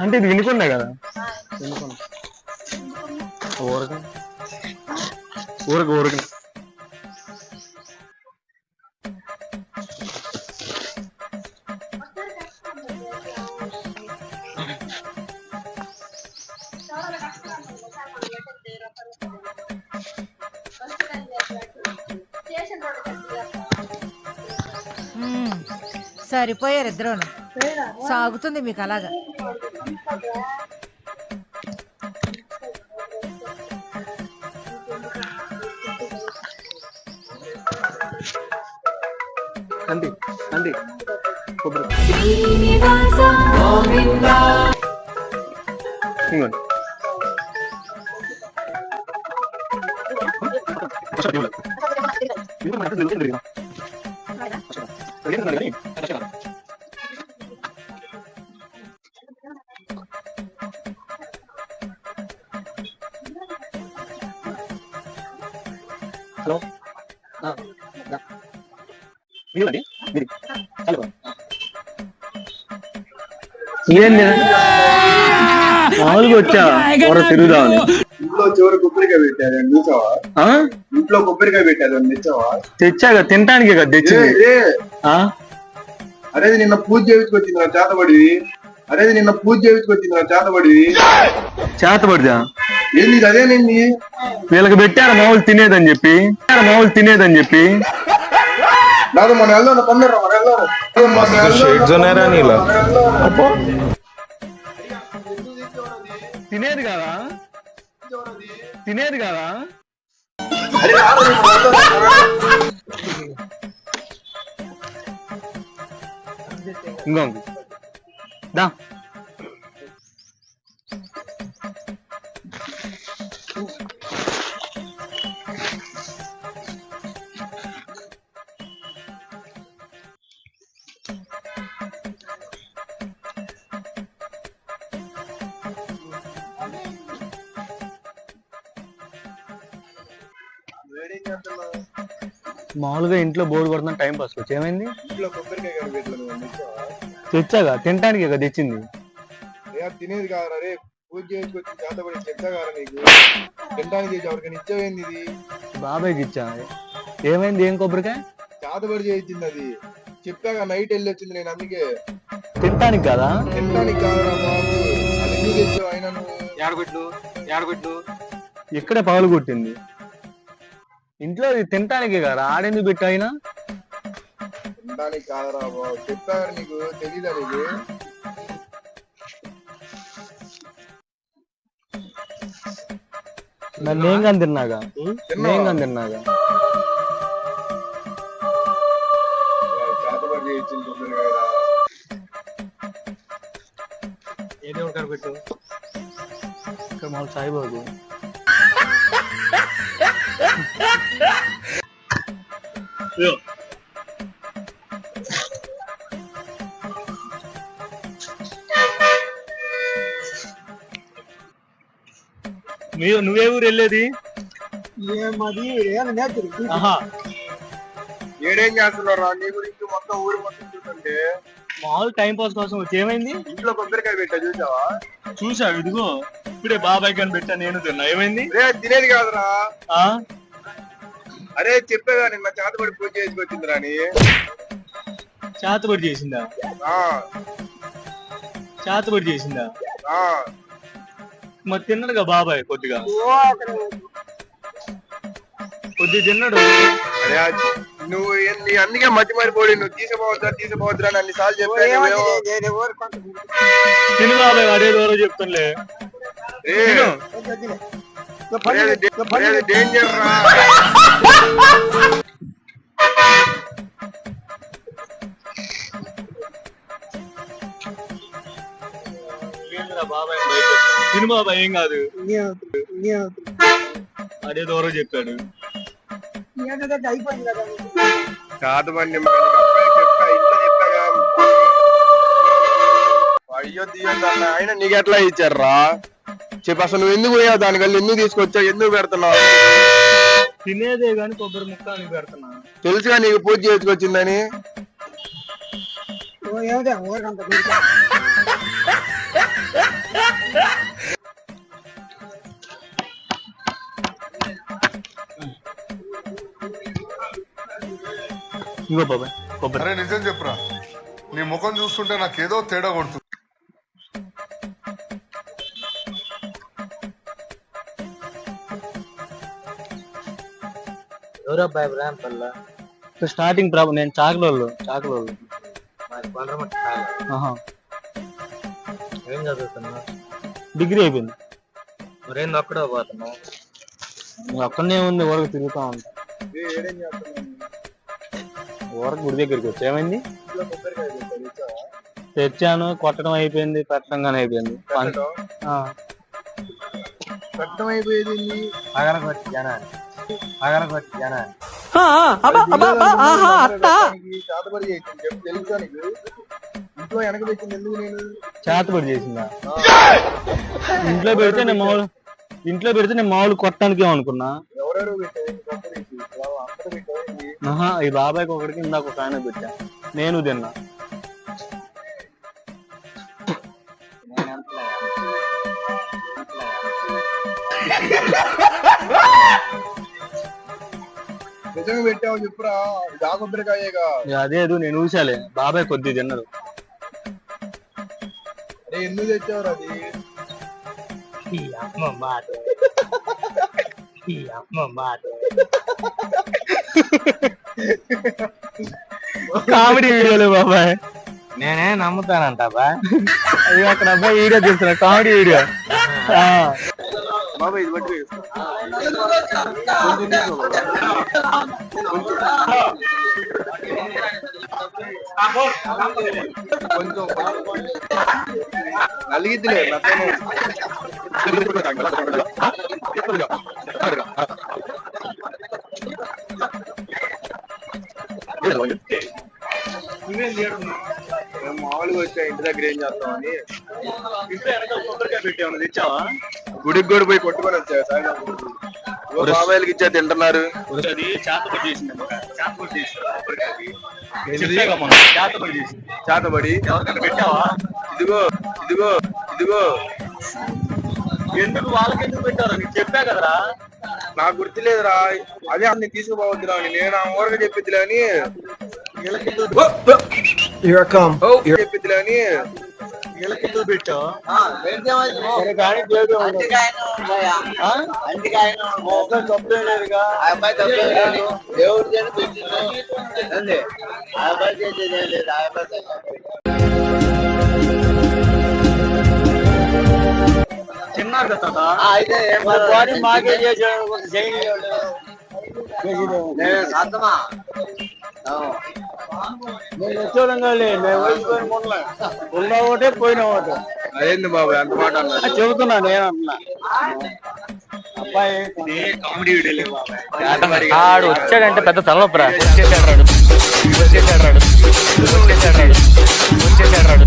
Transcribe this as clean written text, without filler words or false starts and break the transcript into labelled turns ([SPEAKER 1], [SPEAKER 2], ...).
[SPEAKER 1] అంటే ఇది వినుకున్నా కదా వినుకున్నా ఊరక ఊరక ఊరక
[SPEAKER 2] సరిపోయారు ఇద్దరును. సాగుతుంది మీకు అలాగా.
[SPEAKER 1] అండి అండి హలో మీరండి ఏంది మామూలుగా వచ్చా తిరుగుదామని.
[SPEAKER 3] ఇంట్లో చివరి కొబ్బరికాయ పెట్టారు చూసావా? ఇంట్లో కొబ్బరికాయ పెట్టారు తెచ్చావా?
[SPEAKER 1] తెచ్చాగా తినటానికి కదా తెచ్చింది.
[SPEAKER 3] అరేది నిన్న పూజ చేయించుకొచ్చింది చేతబడి. అరేది నిన్న పూజ చేయించుకొచ్చింది చేతబడి.
[SPEAKER 1] చేతబడిదా
[SPEAKER 3] ఏంది అదేనండి?
[SPEAKER 1] వీళ్ళకి పెట్టారు మామూలు తినేదని చెప్పి
[SPEAKER 3] కాదు మన వెళ్దాం పందరా
[SPEAKER 1] తినేది కాదా ఇంకో దా మామూలుగా ఇంట్లో బోర్డు కొడుతున్నా టైం పాస్ వచ్చి ఏమైంది?
[SPEAKER 3] ఇంట్లో కొబ్బరికాయ
[SPEAKER 1] తెచ్చాగా తినటానికి కదా తెచ్చింది.
[SPEAKER 3] తినేది కాదు అరే పూజ చేసుకొచ్చి చేతబడి తెచ్చాగా నీకు తినడానికి ఎవరికైనా ఇచ్చావేంది? ఇది
[SPEAKER 1] బాబాయ్కి ఇచ్చా. ఏమైంది? ఏం కొబ్బరికాయ
[SPEAKER 3] చేతబడి చేయించింది అది చెప్పాగా. నైట్ వెళ్ళి వచ్చింది నేను అందుకే.
[SPEAKER 1] తినటానికి కదా?
[SPEAKER 3] తినడానికి కాదురా బాబు. అది ఎందుకు తెచ్చావు? అయినా నువ్వు
[SPEAKER 1] ఏడగొట్టు ఇక్కడే పగలు కొట్టింది. ఇంట్లో తినటానికి కదా ఆడేందుకు పెట్టు? అయినా
[SPEAKER 3] తినడానికి కాదురా బాబు. చెప్పాగా నీకు తెలీదా? నీకు
[SPEAKER 1] నేను కానీ తిన్నాగా
[SPEAKER 3] చేతబడి చేయించింది కొబ్బరికాయరా.
[SPEAKER 1] ఏదో ఒకటి పెట్టు. ఇక్కడ మాకు సాయిబాబు నువ్వే ఊరు వెళ్ళేది?
[SPEAKER 3] ఏడేం చేస్తున్నారు నీ గురించి మొత్తం ఊరు మొత్తం చూస్తుంటే.
[SPEAKER 1] మామూలు టైం పాస్ కోసం వచ్చి ఏమైంది?
[SPEAKER 3] ఇంట్లో కొబ్బరికాయ పెట్టా చూసావా?
[SPEAKER 1] చూసా ఇదిగో ఇప్పుడే బాబాయ్ కానీ పెట్టా నేను తిన్నా. ఏమైంది?
[SPEAKER 3] తినేది కాదురా. అరే చెప్పేగా నిన్న చేతబడి పూజ చేసుకొచ్చింది రాని.
[SPEAKER 1] చేతబడి చేసిందా? మరి తిన్నాడుగా బాబాయ్ కొద్దిగా తిన్నాడు.
[SPEAKER 3] అరే నువ్వు అందుకే మధ్య మారిపోయి నువ్వు తీసుకోవద్దురా అని అన్నిసార్లు చెప్పాను.
[SPEAKER 1] తిను బాబాయ్ అదే దూరం చెప్తానులే.
[SPEAKER 3] డేంజర్ రా.
[SPEAKER 1] బాబాయ్ తిను బాబాయ్ ఏం కాదు. అదే దూరం చెప్పాడు.
[SPEAKER 3] కాదు చెప్పా ఇంట్లో చెప్పాగా. అయ్యో తీయొద్దన్న ఆయన నీకు ఎట్లా ఇచ్చారా చెప్పి? అసలు నువ్వు ఎందుకు పోయావు? దానికల్లా ఎందుకు తీసుకొచ్చావు? ఎందుకు పెడుతున్నావు?
[SPEAKER 1] తినేదే గాని కొబ్బరి ముక్క పెడుతున్నా.
[SPEAKER 3] తెలుసుగా నీకు పూజ చేసుకొచ్చిందని.
[SPEAKER 4] ఓ
[SPEAKER 1] ఇంకో బాబాయ్ కొబ్బరి.
[SPEAKER 4] అరే నిజం చెప్పురా, నీ ముఖం చూస్తుంటే నాకేదో తేడా కొడుతుంది.
[SPEAKER 5] ఎవరబ్బాయి బ్రాంపల్ల
[SPEAKER 1] స్టార్టింగ్ ప్రాబ్లం నేను చాకలోళ్ళు
[SPEAKER 5] మరి కొండమట్టి కాదు. ఏం చదువుతున్నావు?
[SPEAKER 1] డిగ్రీ అయిపోయింది.
[SPEAKER 5] మరేం ఒక్కడో పోతున్నావు?
[SPEAKER 1] నువ్వు అక్కడనే ఉంది, ఊరకు తిరుగుతా ఉంటా.
[SPEAKER 3] ఏడేం చేస్తున్నాను?
[SPEAKER 1] ఊరకు గుడి దగ్గరికి వచ్చి ఏమైంది?
[SPEAKER 3] ఇంట్లో కొబ్బరికాయ పెట్టారు, ఇచ్చావా?
[SPEAKER 1] తెచ్చాను, కొట్టడం అయిపోయింది, పెట్టడంగానే అయిపోయింది.
[SPEAKER 3] కట్టం అయిపోయేది.
[SPEAKER 5] పగలగొట్టి జనాన్ని
[SPEAKER 3] చేతబడి చేసింది చెప్పి తెలుసా నీకు? ఇంట్లో వెనక పెట్టింది ఎందుకు నేను?
[SPEAKER 1] చేతబడి చేసిందా? ఇంట్లో పెడితే నేను మామూలు కొట్టడానికి ఏమనుకున్నా.
[SPEAKER 3] ఎవరెవరు పెట్టారు అంతా పెట్టావు?
[SPEAKER 1] ఈ బాబాయ్కి ఒకటికి ఇందాక ఒక ఆయన పెట్టా, నేను తిన్నా.
[SPEAKER 3] నిజంగా పెట్టావు చెప్పురా, దా కొబ్బరికాయేగా.
[SPEAKER 1] అదే నేను ఊసాలే, బాబాయ్ కొద్ది తిన్నారు.
[SPEAKER 3] అరే ఎందుకు తెచ్చావురా అది?
[SPEAKER 1] కామెడీ వీడియోలే బాబాయ్.
[SPEAKER 5] నేనే నమ్ముతానంట బా.
[SPEAKER 1] అది అక్కడ అబ్బాయి వీడియో తీస్తున్నా, కామెడీ వీడియో.
[SPEAKER 3] బాబాయ్ ఇది బట్టి కొంచెం నలిగిద్దిలే. మామూలుగా వచ్చా ఇంటి దగ్గర ఏం చేస్తామని కొబ్బరికాయ పెట్టామని తెచ్చావా? గుడికి కూడా పోయి కొట్టుకొని వచ్చా. బాబాయిలకి ఇచ్చా తింటున్నారు. చేతబడి ఎవరికైనా పెట్టావా? ఇదిగో ఇదిగో ఇదిగో. ఎందుకు వాళ్ళకి ఎందుకు పెట్టారా? నీకు చెప్పా కదరా. నాకు గుర్తులేదురా. అదే అన్ని తీసుకుపోవద్దురా అని నేను ఆ ఊరగా చెప్పిద్దిలే అని చెప్పిద్దిలే అని వీళ్ళకెందుకు పెట్టావు? చిన్నారు కదా మాకే ఒకటే పోయిన ఒకటే. అదేంది బాబు ఎంత మాట అన్నా? చెబుతున్నా నేను అన్నా. అబ్బాయి కామెడీ వీడియోలే బాబాయ్.
[SPEAKER 5] ఆడు వచ్చాడంటే పెద్ద తలనొప్పరా. వచ్చేసాడు రాడు.